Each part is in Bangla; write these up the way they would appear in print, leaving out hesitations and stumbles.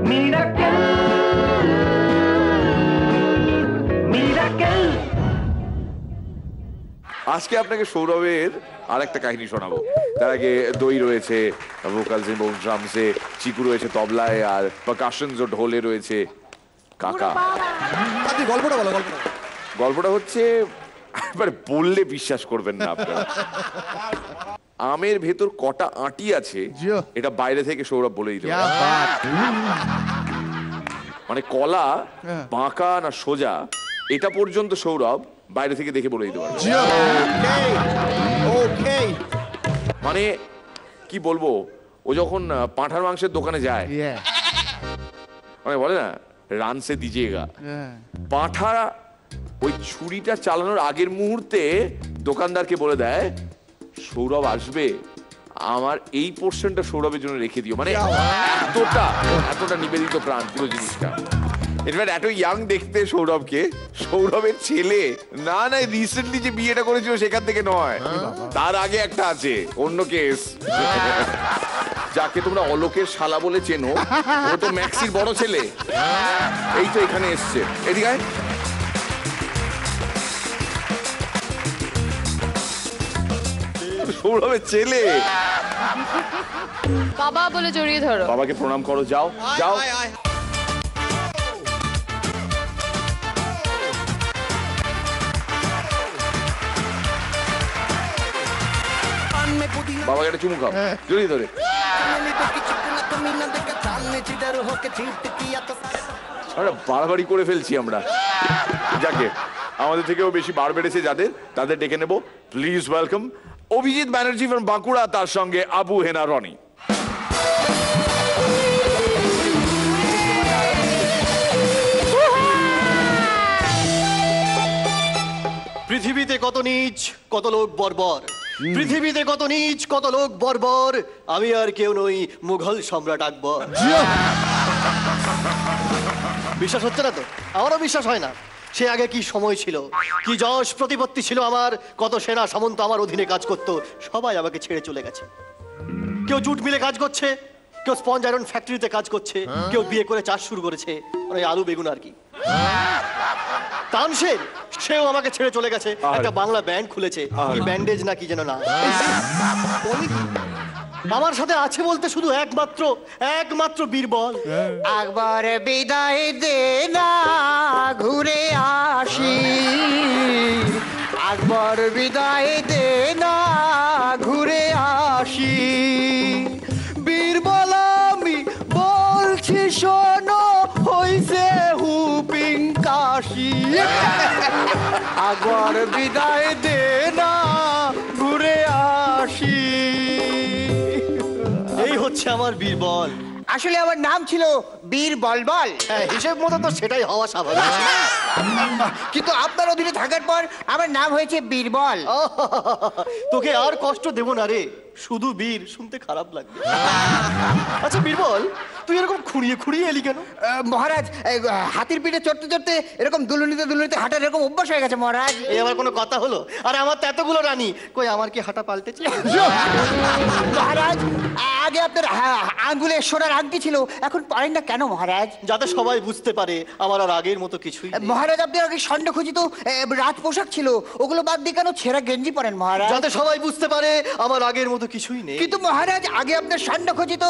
Miracle miracle. আজকে আপনাকে সৌরভের আর একটা কাহিনী শোনাবো। তার আগে দই রয়েছে ভোকালস এবং ড্রামসে, চিকু রয়েছে তবলায়, আর পারকাশনস ও ঢোলে রয়েছে কাকা। গল্পটা বলো। গল্পটা হচ্ছে, এবার বললে বিশ্বাস করবেন না আপনারা। আমের ভেতর কটা আঁটি আছে এটা বাইরে থেকে সৌরভ বলে দিতে পারে। মানে কলা বাঁকা না সোজা এটা পর্যন্ত সৌরভ বাইরে থেকে দেখে বলে দিতে পারবে। মানে কি বলবো, ও যখন পাঁঠার মাংসের দোকানে যায় মানে বলে না রানসে দিজিয়েগা, পাঁঠা ওই ছুরিটা চালানোর আগের মুহূর্তে দোকানদারকে বলে দেয় সৌরভ আসবে, আমার এই পোর্শনটা সৌরভের জন্য রেখে দিও। মানে এতটা নিবেদিত প্রাণ পুরো জিনিসটা। ইনফ্যাক্ট এত ইয়াং দেখতে সৌরভকে, সৌরভের ছেলে না রিসেন্টলি যে বিয়েটা করেছিল সেখান থেকে নয়, তার আগে একটা আছে অন্য কেস, যাকে তোমরা অলোকের শালা বলে চেনো, ও তো ম্যাক্সির বড় ছেলে, এই তো এখানে এসছে। এদিকে সৌরভের ছেলে, বাবা বলে জড়িয়ে ধরো, বাবাকে প্রণাম করো, যাও যাও। বাবাকে একটা চুমু খাও জড়িয়ে ধরে। বাড়াবাড়ি করে ফেলছি আমরা, যাকে আমাদের থেকেও বেশি বার বেড়েছে যাদের, তাদের ডেকে নেব। Please welcome Abhijit Banerjee from Bankura, তার সঙ্গে আবু হেনা রনি। পৃথিবীতে কত নীচ কত লোক বর্বর, পৃথিবীতে কত নীচ কত লোক বর্বর, আমি আর কেউ নই মুঘল সম্রাট আকবর। বিশ্বাস হচ্ছে না তো? আমারও বিশ্বাস হয় না। সে আগে কি সময় ছিল, কি যশ প্রতিপত্তি ছিল আমার, কত সেনা সামন্ত আমার অধীনে কাজ করতো, সবাই আমাকে ছেড়ে চলে গেছে। কেউ জুট মিলে কাজ করছে, কেউ স্পঞ্জ আয়রন ফ্যাক্টরিতে কাজ করছে, কেউ বিয়ে করে চাষ শুরু করেছে, মানে আলু বেগুন আর কি। তানসেন সেও আমাকে ছেড়ে চলে গেছে, একটা বাংলা ব্যান্ড খুলেছে, ব্যান্ডেজ না কি যেন না। আমার সাথে আছে বলতে শুধু একমাত্র বীরবল। আকবর বিদায় দে না ঘুরে আসি, আকবর বিদায় দে না ঘুরে আসি, বীরবল আমি বলছি শোনো হইছে হুপিং কাশি, আকবর বিদায় দে না ঘুরে আসি। এই হচ্ছে আমার বীরবল। আসলে আমার নাম ছিল বীর বলবল। হিসেব মতো তো সেটাই হওয়া স্বাভাবিক, কিন্তু আপনার অধীনে থাকার পর আমার নাম হয়েছে বীরবল। তোকে আর কষ্ট দেব না রে, শুধু বীর শুনতে খারাপ লাগবে। আচ্ছা বীরবল, তুই এরকম খুঁড়িয়ে এলি কেন? মহারাজ, হাতির পিঠে চড়তে চড়তে এরকম দুলুনিতে হাঁটার এরকম অভ্যাস হয়ে গেছে মহারাজ। এই আবার কোনো কথা হলো? আর আমার তো এতগুলো রানী, কই আমার কি হাঁটা পাল্টেছে? মহারাজ, আগে আপনার আঙ্গুলে সোনার আংটি ছিল, এখন পারেন না কেন মহারাজ? যাতে সবাই বুঝতে পারে আমার আর আগের মতো কিছুই নেই। মহারাজ, আপনি আগে স্বর্ণ খচিত রাজ পোশাক ছিল, ওগুলো বাদ দিয়ে কেন ছেঁড়া গেঞ্জি পরেন মহারাজ? যাতে সবাই বুঝতে পারে আমার আগের মতো কিছুই নেই। কিন্তু মহারাজ, আগে আপনার স্বর্ণ খচিত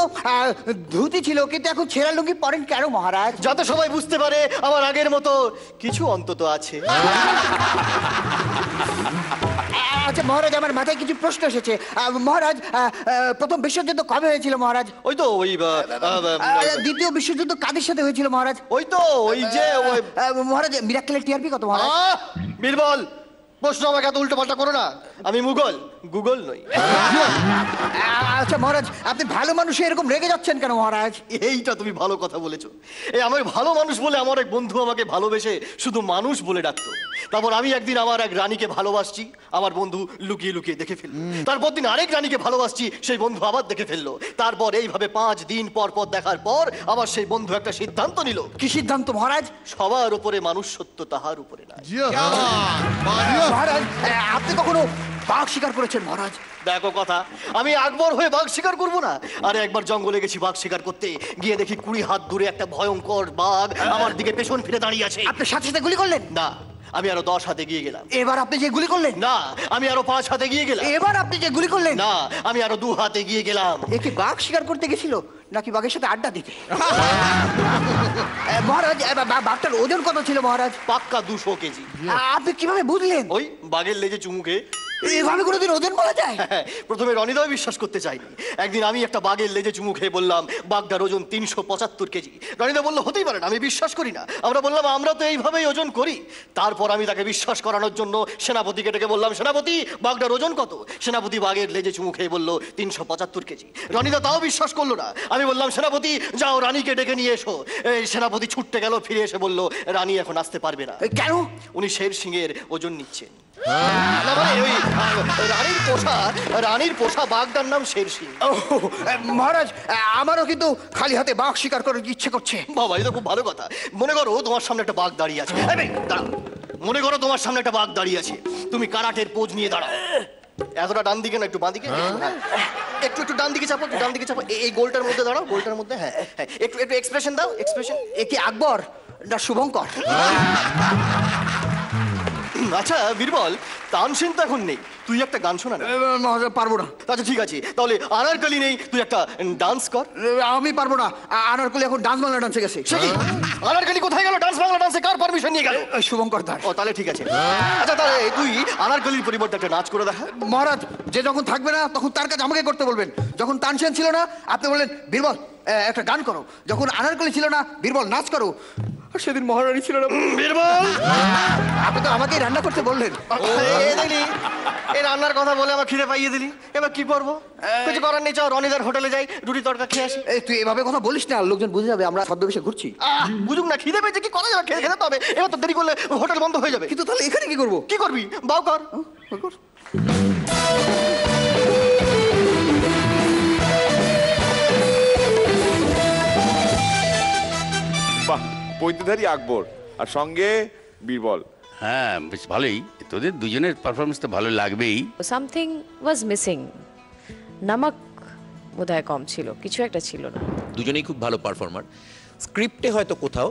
ধুতি ছিল, কিন্তু এখন ছেঁড়া লুঙ্গি পরেন কেন মহারাজ? যাতে সবাই বুঝতে পারে আমার আগের মতো কিছু অন্তত আছে। আচ্ছা মহারাজ, আমার মাথায় কিছু প্রশ্ন এসেছে। মহারাজ, প্রথম বিশ্বযুদ্ধ কবে হয়েছিল মহারাজ? ওই তো ওই দ্বিতীয় বিশ্বযুদ্ধ কাদের সাথে হয়েছিল মহারাজ? ওই তো ওই যে মহারাজ, মিরাক্কেলের টিআরপি কত মহারাজ? বীরবল, প্রশ্ন আমাকে এত উল্টো পাল্টা করো না, আমি গুগল নই। আচ্ছা মহারাজ, আপনি ভালো মানুষে এরকম রেগে যাচ্ছেন কেন মহারাজ? এইটা তুমি ভালো কথা বলেছো। এই আমি ভালো মানুষ বলে আমার এক বন্ধু আমাকে ভালোবেসে শুধু মানুষ বলে ডাকতো। তারপর আমি একদিন আমার এক রানীকে ভালোবাসছি, আমার বন্ধু লুকিয়ে দেখে ফেললো। তারপর দিন আরেক রানীকে ভালোবাসছি, সেই বন্ধু আবার দেখে ফেললো। তারপর এইভাবে 5 দিন পর দেখার পর আবার সেই বন্ধু একটা সিদ্ধান্ত নিল। কি সিদ্ধান্ত মহারাজ? সবার উপরে মানুষ সত্য, তাহার উপরে না। মহারাজ, আপনি কখনো বাঘ শিকার করেছেন মহারাজ। দেখো কথা, আমি আকবর হয়ে বাঘ শিকার করবো না? আরে একবার জঙ্গলে গেছি বাঘ শিকার করতে, গিয়ে দেখি 20 হাত দূরে একটা ভয়ঙ্কর বাঘ আমার দিকে পেছন ফিরে দাঁড়িয়ে আছে। আপনি সাথে সাথে গুলি করলেন? না, আমি আরো 10 হাতে গিয়ে গেলাম। এবার আপনি যে গুলি করলেন? না, আমি আরো 5 হাতে গিয়ে গেলাম। এবার আপনি যে গুলি করলেন? না, আমি আরো 2 হাতে গিয়ে গেলাম। এ কি বাঘ শিকার করতে গেছিল নাকি বাঘের সাথে আড্ডা দিতে? মহারাজ, বাঘটার ওজন কত ছিল মহারাজ? পাক্কা 200 কেজি। আপনি কিভাবে বুঝলেন? ওই বাঘের লেজে চুমুকে। এভাবে কোনোদিন ওজন বলা যায়? প্রথমে রনিদাও বিশ্বাস করতে চাইনি। একদিন আমি একটা বাঘের লেজে চুমু খেয়ে বললাম বাঘটার ওজন 375 কেজি। রনিদা বললো হতেই পারে না, আমি বিশ্বাস করি না। আমরা বললাম আমরা তো এইভাবেই ওজন করি। তারপর আমি তাকে বিশ্বাস করানোর জন্য সেনাপতিকে ডেকে বললাম, সেনাপতি বাঘটার ওজন কত? সেনাপতি বাঘের লেজে চুমু খেয়ে বললো 375 কেজি। রনিদা তাও বিশ্বাস করলো না। আমি বললাম সেনাপতি যাও রানীকে ডেকে নিয়ে এসো। এই সেনাপতি ছুটতে গেল, ফিরে এসে বলল রানী এখন আসতে পারবে না। কেন? উনি শের সিংয়ের ওজন নিচ্ছেন। না মানে ওই রানীর পোষা বাঘটার নাম শের সিং। মহারাজ, আমারও কিন্তু খালি হাতে বাঘ শিকার করার ইচ্ছে করছে। বাবা এটা খুব ভালো কথা। মনে করো তোমার সামনে একটা বাঘ দাঁড়িয়ে আছে। দাঁড়াও, মনে করো তোমার সামনে একটা বাঘ দাঁড়িয়ে আছে। তুমি কারাটের পোজ নিয়ে দাঁড়াও। এতটা ডান দিকে না, একটু বাঁ দিকে। একটু একটু ডান দিকে চাপো, ডান দিকে চাপো। এই গোলটার মধ্যে দাঁড়াও, গোলটার মধ্যে। হ্যাঁ হ্যাঁ, একটু একটু এক্সপ্রেশন দাও, এক্সপ্রেশন। এ কি আকবর না শুভঙ্কর? আচ্ছা বীরবল, তানসেন তো এখন নেই, তুই একটা গান শোনা না। মহারাজ পারবো না। আচ্ছা ঠিক আছে, তাহলে আনারকলি নেই, তুই একটা ডান্স কর। আমি পারবো না। আনারকলি এখন ডান্স বাংলা ডান্সে গেছে। সে কি? আনারকলি কোথায় গেল? ডান্স বাংলা ডান্সে কার পারমিশন নিয়ে গেল? শুভঙ্কর দাস। ও তাহলে ঠিক আছে। আচ্ছা তাহলে তুই আনারকলির পরিবর্তে একটা নাচ করে দেখা। মহারাজ, যে যখন থাকবে না তখন তার কাজ আমাকে করতে বলবেন। যখন তানসেন ছিল না আপনি বললেন বীরবল একটা গান করো। যখন আনারকলি ছিল না বীরবল নাচ করো। আর সেদিন মহারানী ছিল না। বীরবল আপনি তো আমাকেই রান্না করতে বললেন। দেখলি এই রান্নার কথা বলে আমার খিদে পাইয়ে দিলি। এবার কি করবো? কিছু করার নেই, চল রনিদার হোটেলে যাই, রুটি তড়কা খেয়ে আসি। এই তুই এভাবে কথা বলিস না, লোকজন বুঝে যাবে আমরা ছদ্মবেশে ঘুরছি। বুঝুক না, খিদে পেয়েছে, কি করা যাবে? খেতে হবে। এবার তো দেরি করলে হোটেল বন্ধ হয়ে যাবে। কিন্তু তাহলে এখানে কি করবো? কি করবি? বাউ কর। বাহ, পৈতেধারী আকবর আর সঙ্গে বীরবল। হ্যাঁ, বেশ ভালোই। তোদের দুজনের পারফরমেন্স তো ভালো লাগবেই। Something was missing. নামক বোধহয় কম ছিল, কিছু একটা ছিল না। দুজনেই খুব ভালো পারফর্মার। স্ক্রিপ্টে হয়তো কোথাও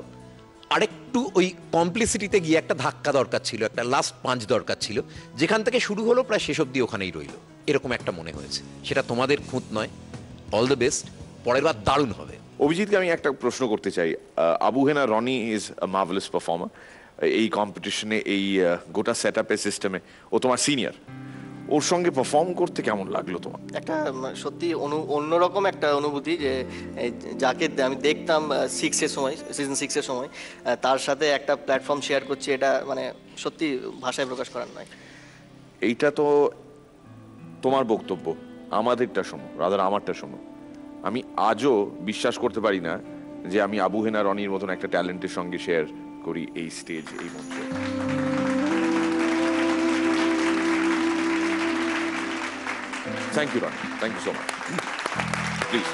আরেকটু ওই কমপ্লিসিটিতে গিয়ে একটা ধাক্কা দরকার ছিল, একটা লাস্ট পাঞ্চ দরকার ছিল, যেখান থেকে শুরু হলো প্রায় শেষ অবধি ওখানেই রইল, এরকম একটা মনে হয়েছে। সেটা তোমাদের খুঁত নয়। অল দ্য বেস্ট, পরের বার দারুণ হবে। অভিজিৎকে আমি একটা প্রশ্ন করতে চাই। Abu Hena Roni is a marvellous performer. এই কম্পিটিশনে, এই গোটা সেট আপের সিস্টেমে ও তোমার সিনিয়র। ওর সঙ্গে পারফর্ম করতে কেমন লাগলো তোমার? একটা সত্যি অন্যরকম একটা অনুভূতি, যে যাকে আমি দেখতাম 6-এর সময়, সিজন 6-এর সময়, তার সাথে একটা প্ল্যাটফর্ম শেয়ার করছি, এটা মানে সত্যি ভাষায় প্রকাশ করার নয়। এইটা তো তোমার বক্তব্য, আমাদেরটা শোনো, রাদার আমারটা শোনো। আমি আজও বিশ্বাস করতে পারি না যে আমি আবু হেনা রনির মতন একটা ট্যালেন্টের সঙ্গে শেয়ার করি এই স্টেজ, এই মঞ্চে। Thank you, Ronnie. Thank you so much. Please.